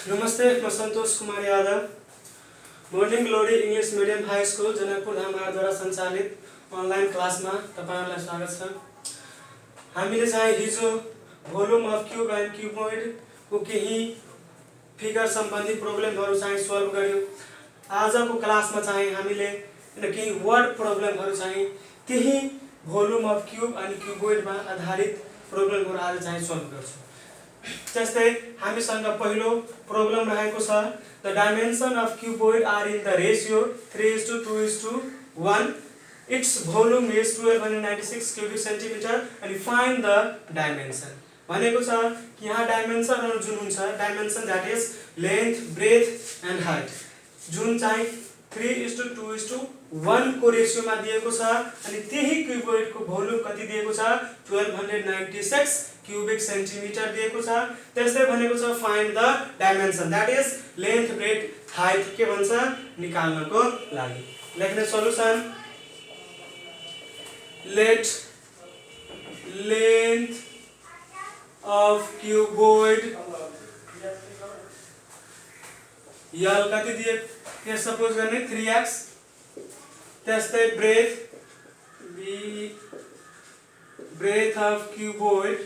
नमस्ते, म Santosh Kumar Yadav morning glory English medium high school Janakpur धामद्वारा सञ्चालित अनलाइन क्लासमा तपाईहरुलाई स्वागत छ। हामीले चाहिँ हिजो भोल्युम अफ क्यूब एन्ड क्यूबोइडको केही फिगर सम्बन्धी प्रब्लमहरु चाहिँ सल्भ गर्यौं। आजको क्लासमा चाहिँ हामीले केही वर्ड प्रब्लमहरु चाहिँ त्यही भोल्युम अफ क्यूब अनि क्यूबोइडमा आधारित प्रब्लमहरु आज चाहिँ सल्भ गर्छौं। जस्तै हामीसँग पहिलो प्रब्लम रहेको छ, the dimension of cuboid are in the ratio 3:2:1, its volume is 1296 cubic centimetre अनि फाइन्ड द डाइमेन्सन भनेको छ कि यहाँ डाइमेन्सनहरु जुन हुन्छ, dimension that is length, breadth and height, जुन चाहिँ 3:2:1 को रेशियोमा दिएको छ अनि त्यही क्यूबोइडको भोल्युम कति दिएको छ, 1296 क्यूबिक सेन्टिमिटर दिएको छ। त्यस्तै भनेको छ find the dimension that is length, breath, height के भन्छ निकाल्नको लागि। लेख्ने solution, late length of cuboid यल कति दिए के सपोज गर्ने 3x, त्यस्तै breadth of cuboid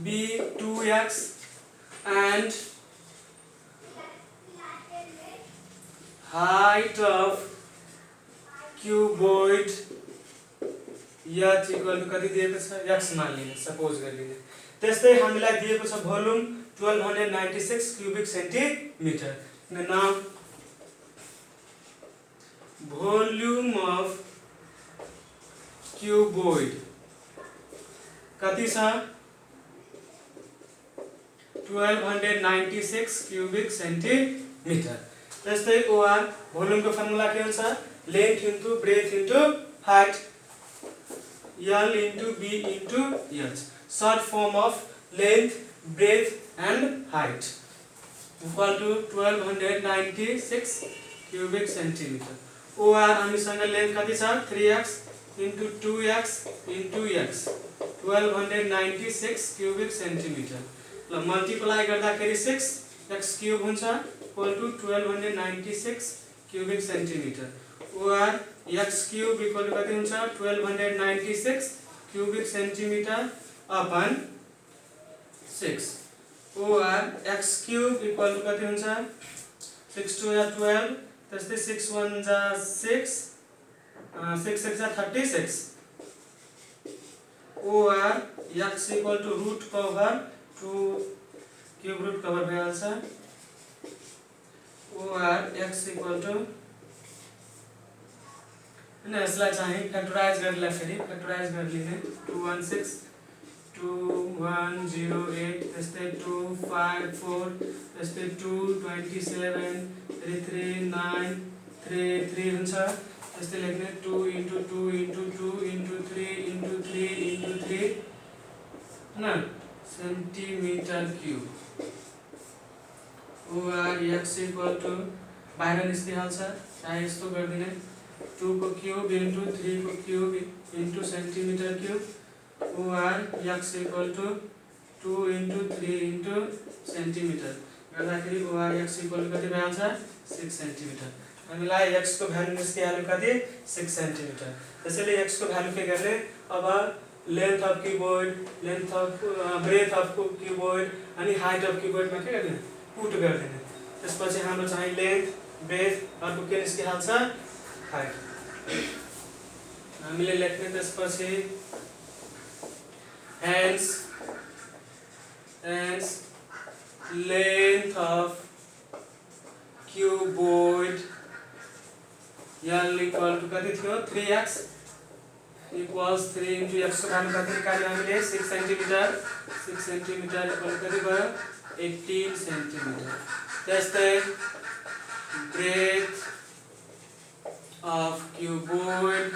be 2x and height of cuboid h equal to कति दिएको छ, x मान लिने, सपोज गरिदिने। त्यस्तै हामीलाई दिएको छ volume 1296 cubic centimetre. Now volume of cuboid कति छ, 1296 क्यूबिक सेन्टिमिटर। त्यस्तै OR भोल्युमको फर्मुला के हुन्छ, length into breadth into height, L into B into H, short form of length, breadth and height equal to 1296 cubic centimetre. OR हामीसँग लेन्थ कति छ, 3x into 2x into x, 1296 cubic centimetre. ल multiply गर्दाखेरि 6x cube हुन्छ equal to 1296 cubic centimetre. OR x cube equal to कति हुन्छ, 1296 cubic centimetre upon 6। OR x cube equal to कति हुन्छ, 6 2 या 12, त्यस्तै 6 1 जा 6, 6 6 जा 36। OR x equal to root cover 2 cube root cover भइहाल्छ। OR x इक्वल टु यसलाई चाहिँ फ्याक्टराइज गर्दाखेरि फ्याक्टराइज गरिदिने, 216 2108, त्यस्तै 254, त्यस्तै 227 339 33 हुन्छ। त्यस्तै लेख्ने 2 into 2 into 2 into 3 into 3 into 3 हैन centimetre cube. OR x equal to बाहिर निस्किहाल्छ, चाहे यस्तो गरिदिने, 2 को क्यूब इन्टु 3 को cube into centimetre cube. OR x equal to 2 into 3 into centimetre गर्दाखेरि OR x इक्वल टु कति भइहाल्छ, 6 सेन्टिमिटर। हामीलाई x को भ्यालु निस्किहाल्यो कति, 6 सेन्टिमिटर। त्यसैले x को भ्यालु के गर्ने, अब length of cuboid, length of breath of cuboid अनि हाइट अफ क्यूबोइडमा के गर्ने, पुट गरिदिने। त्यसपछि हाम्रो चाहिँ लेन्थ, ब्रेथ अर्को के निस्किहाल्छ, हाइट। हामीले लेख्ने त्यसपछि hence length of cuboid L equal to कति थियो, 3x इक्वल्स 3 इन्टु x को भ्यालु कति निकाल्यो हामीले, 6 सेन्टिमिटर। 6 सेन्टिमिटर इक्वल कति भयो, 18 सेन्टिमिटर। त्यस्तै breadth of cuboid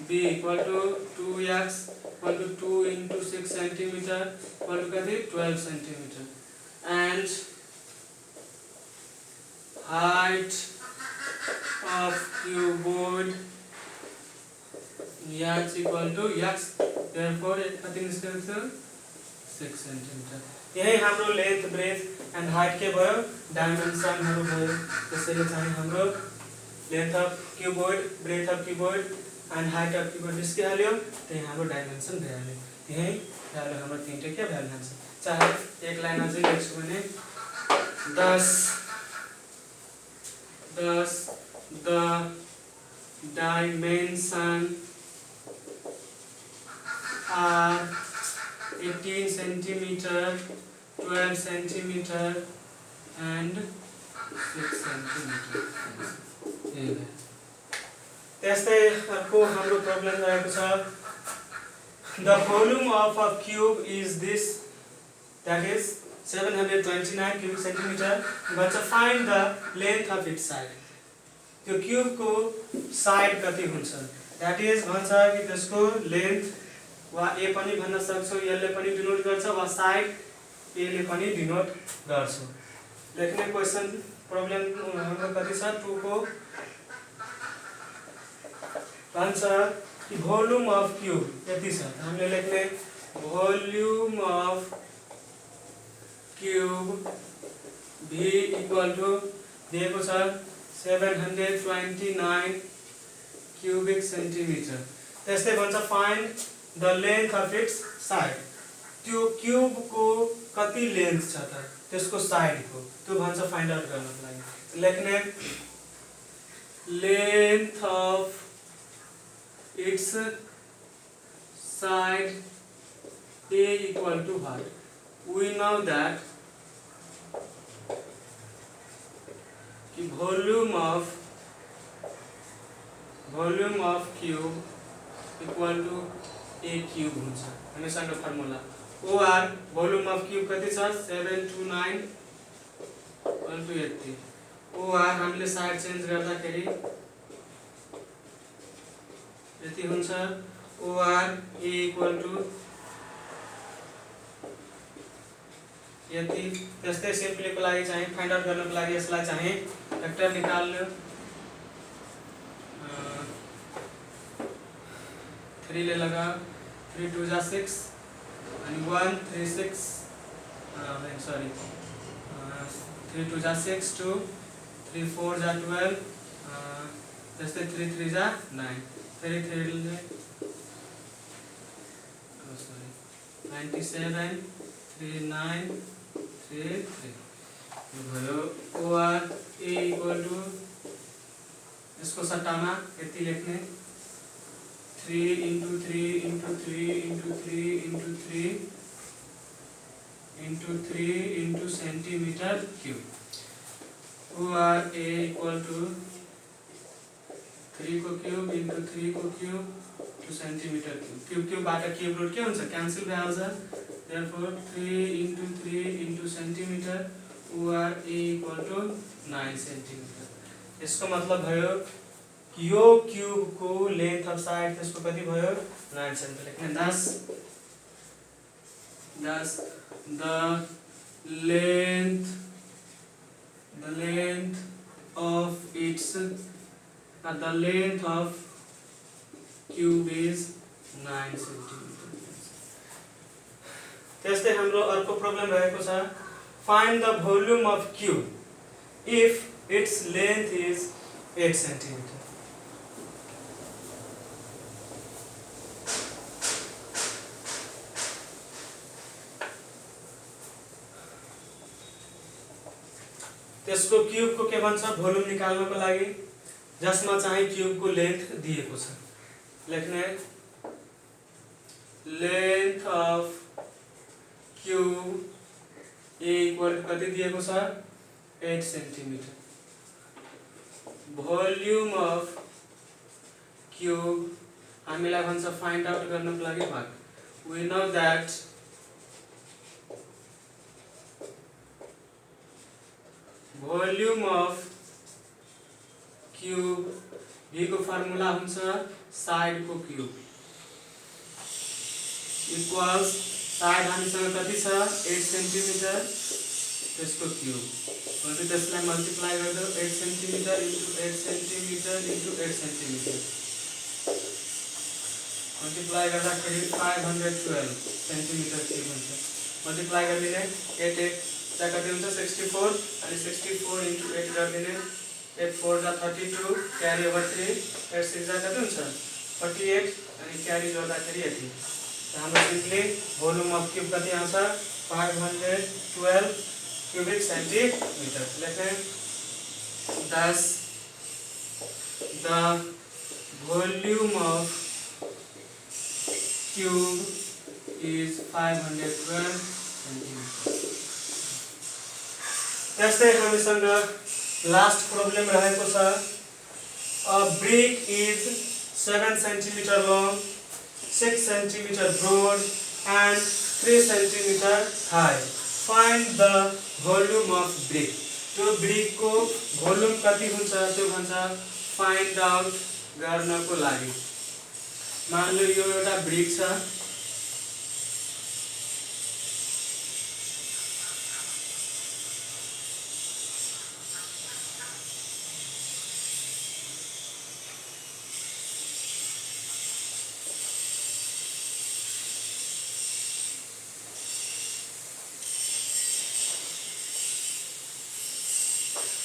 B equal to 2x equal to 2 into 6 centimetre equal to कति, 12 centimetre. And height of cuboid h equal to x, therefore कति निस्केको थियो, 6 सेन्टिमिटर। यही हाम्रो लेन्थ ब्रेथ एन्ड हाइट के भयो डाइमेन्सनहरु भयो। त्यसैले चाहिँ हाम्रो length of cuboid, breath of cuboid and white of cuboid निस्किहाल्यो। त्यही हाम्रो डाइमेन्सन भइहाल्यो। यही भ्यालु हाम्रो तीनटै के भ्यालु हुन्छ। चाहे एक लाइन अझै लेख्छु भने 10 the dimension are 18 centimeter, 12 centimeter and 6 centimeter. त्यस्तै अर्को हाम्रो प्रब्लम रहेको छ the volume of a cube is this, that is 729 cubic centimeter. भन्छ find the length of its side. त्यो क्यूब को साइड कति हुन्छ, that is भन्छ कि त्यसको लेन्थ वा a पनि भन्न सक्छौ, यसले पनि डिनोट गर्छ वा साइड a ले पनि डिनोट गर्छ। लेख्ने क्वेशन प्रब्लम हाम्रो कति छ 2 को भन्छ कि भोल्युम अफ क्यूब यति छ। हामीले लेख्ने volume of cube v equal to दिएको छ 729 क्यूबिक सेन्टिमिटर। त्यस्तै भन्छ find the length of its side. त्यो क्यूब को कति लेन्थ छ त त्यसको साइड को, त्यो भन्छ फाइन्ड आउट गर्नको लागि। लेख्ने length of its side a equal to what? We know that the volume of cube equal to a cube हुन्छ। हमेशाको formula OR volume of cube कति छ 729 equal to 80। OR हामीले साइड चेन्ज गर्दाखेरि यति हुन्छ OR A इक्वल टु यति। त्यस्तै सिम्पलीको लागि चाहिँ फाइन्ड आउट गर्नको लागि यसलाई चाहिँ वेक्टर निकाल्नु। 3 ले लगा 3 2 जा 6 अनि 1 3 6 सरी 3 2 जा 6 2 3 4 जा 12 त्यस्तै 3 3 जा 9 97 39 33 भयो। OR A इक्वल टु यसको सट्टामा यति लेख्ने 3 into 3 into 3 into 3 into 3 into 3 into centimetre cube. OR A equal to 3 को क्यूब into 3 को cube to centimetre cube. Cube बाट क्यूब रुट के हुन्छ क्यान्सल भइहाल्छ। therefore 3 into 3 into centimetre OR A equal to 9 centimetre. यसको मतलब भयो कि यो क्यूब को लेन्थ अफ साइड त्यसको कति भयो 9 सेन्टिमिटर। लेख्ने 10 the length of its the length of cube is 9 centimeter। त्यस्तै हाम्रो अर्को प्रब्लम रहेको छ find the volume of cube if its length is 8 centimeter। त्यसको क्यूब को के भन्छ भोल्युम निकाल्नको लागि, जसमा चाहिँ क्यूब को लेन्थ दिएको छ। लेख्ने length of cube A equal कति दिएको छ 8 सेन्टिमिटर। भोल्युम अफ क्यूब हामीलाई भन्छ फाइन्ड आउट गर्नको लागि भाग। We know that volume of cube V को फर्मुला हुन्छ साइड को क्यूब इक्वल्स साइड हामीसँग कति छ 8 सेन्टिमिटर त्यसको क्यूब अनि त्यसलाई मल्टिप्लाई गर्दा 8 centimetre into 8 centimetre into 8 centimetre multiply गर्दाखेरि 512 सेन्टिमिटर क्यूब हुन्छ। मल्टिप्लाई गरिदिने 8 8 जा कति हुन्छ 64 अनि 64 into 8 गरिदिने 8 4 जा 32 क्यारी ओभर 3 8 6 जा कति हुन्छ 48 अनि क्यारी जोड्दाखेरि यति हाम्रो सिम्पली भोल्युम अफ क्यूब कति आउँछ 512 क्यूबिक सेन्टिमिटर लेख्ने thus the volume of cube is 512 centimeter. त्यस्तै हामीसँग लास्ट प्रब्लम रहेको छ a brick is 7 centimeter long 6 centimeter broad and 3 centimeter high. Find the volume of brick. त्यो ब्रिक को volume कति हुन्छ त्यो भन्छ फाइन्ड आउट गर्नको लागि मान लो यो एउटा ब्रिक छ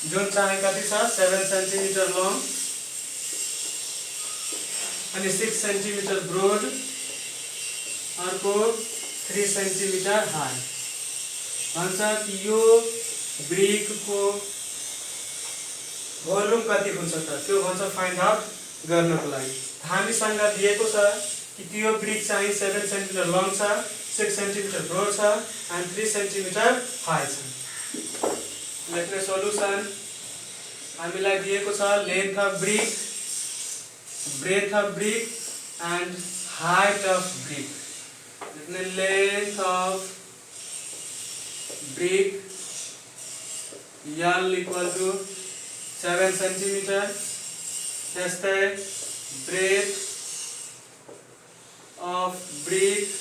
जुन चाहिँ कति छ 7 सेन्टिमिटर लङ अनि 6 सेन्टिमिटर ब्रोड अर्को 3 सेन्टिमिटर हाई भन्छ कि यो ब्रिक को भोल्युम कति हुन्छ त त्यो भन्छ फाइन्ड आउट गर्नको लागि हामीसँग दिएको छ कि त्यो ब्रिक चाहिँ 7 सेन्टिमिटर लङ छ 6 सेन्टिमिटर ब्रोड छ अनि 3 सेन्टिमिटर हाई छ लेख्ने सोलुसन हामीलाई दिएको छ length of brick breath of brick and white of brick लेख्ने length of brick L equal to 7 centimetre त्यस्तै ब्रेथ अफ ब्रिक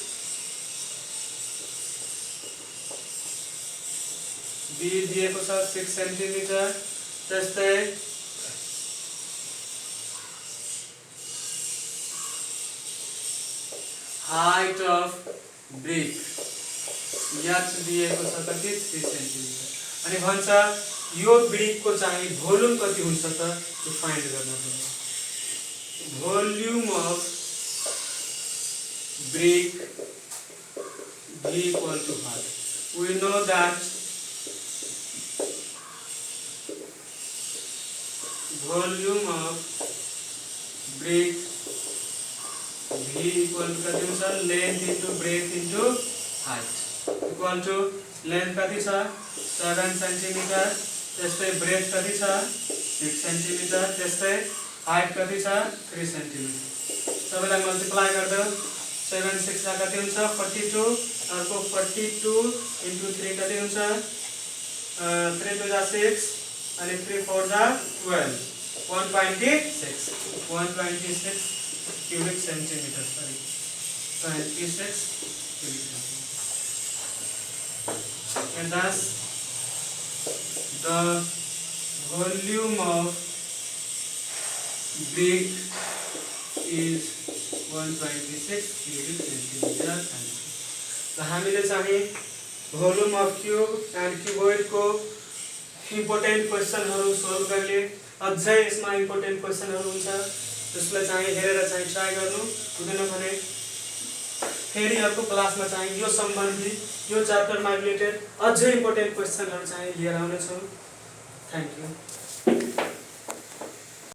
B दिएको छ 6 सेन्टिमिटर त्यस्तै हाइट अफ ब्रिक H दिएको छ कति 3 सेन्टिमिटर अनि भन्छ यो ब्रिक को चाहिँ भोल्युम कति हुन्छ त त्यो फाइन्ड गर्न पर्छ volume of brick V equal to height we know that volume of brick V equal to कति हुन्छ length into breadth into height equal to length कति छ 7 सेन्टिमिटर त्यस्तै breadth कति छ 6 सेन्टिमिटर त्यस्तै height कति छ 3 सेन्टिमिटर सबैलाई मल्टिप्लाई गर्दा 7 6 ला कति हुन्छ 42 अर्को 42 into 3 कति हुन्छ 3 2 जा 6 and 3 4 जा 12 126 cubic centimeter 26 cubic centimeter and thus the volume of brick is 126 cubic centimeter त हामीले चाहिँ volume of cube and cuboid को इम्पोर्टेन्ट क्वेशनहरु सोल्भ गर्ने अझै यसमा इम्पोर्टेन्ट क्वेशनहरु हुन्छ त्यसलाई चाहिँ हेरेर चाहिँ ट्राई गर्नु हुँदैन भने फेरि अर्को क्लासमा चाहिँ यो सम्बन्धी यो च्याप्टरमा रिलेटेड अझै इम्पोर्टेन्ट क्वेशनहरु चाहिँ लिएर आउने छु थ्यांक यू